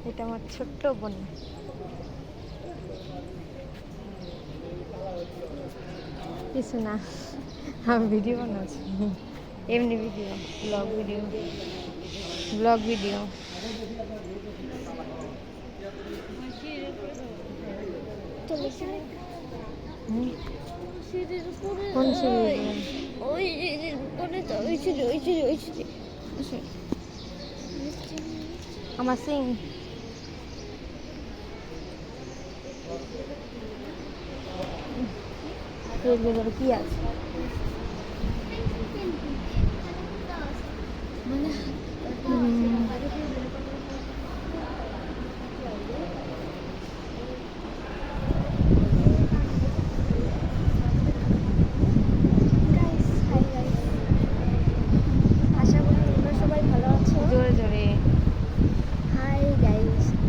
এটা আমার ছোট্ট বোন। কিছু না, আমি ভিডিও বানাচ্ছি, এমনি ভিডিও, ব্লগ ভিডিও। কোন আমার সিং ভিতরে কি আছে?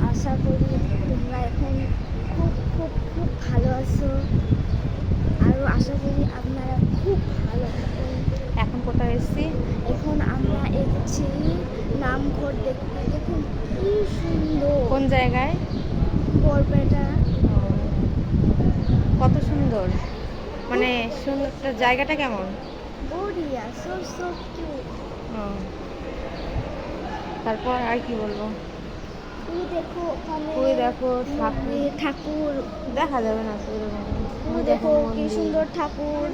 আশা করি তোমরা এখন খুব খুব খুব ভালো আছো, আরও আশা করি আপনারা খুব ভালো থাকুন। এখন কোথায় এসেছি? এখন আমরা এসেছি নামঘর দেখতে। দেখুন কি সুন্দর। কোন জায়গায়? বরপেটা। কত সুন্দর, মানে সুন্দর জায়গাটা কেমন? বড়িয়া, সো কিউট। তারপর আর কি বলবো? ওই দেখো ঠাকুর দেখা যাবে না তো, ওই দেখো কি সুন্দর ঠাকুর।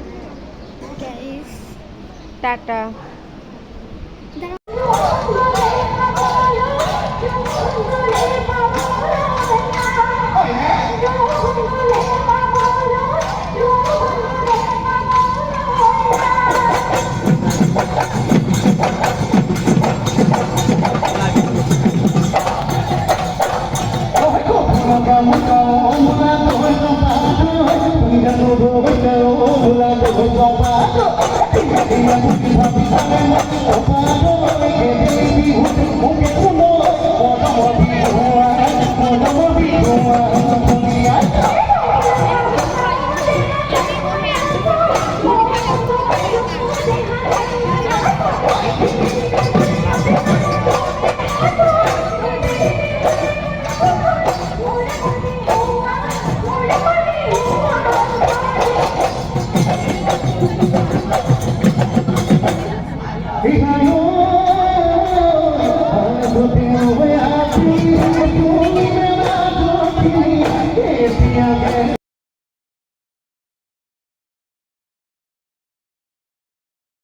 টাটা। Hey,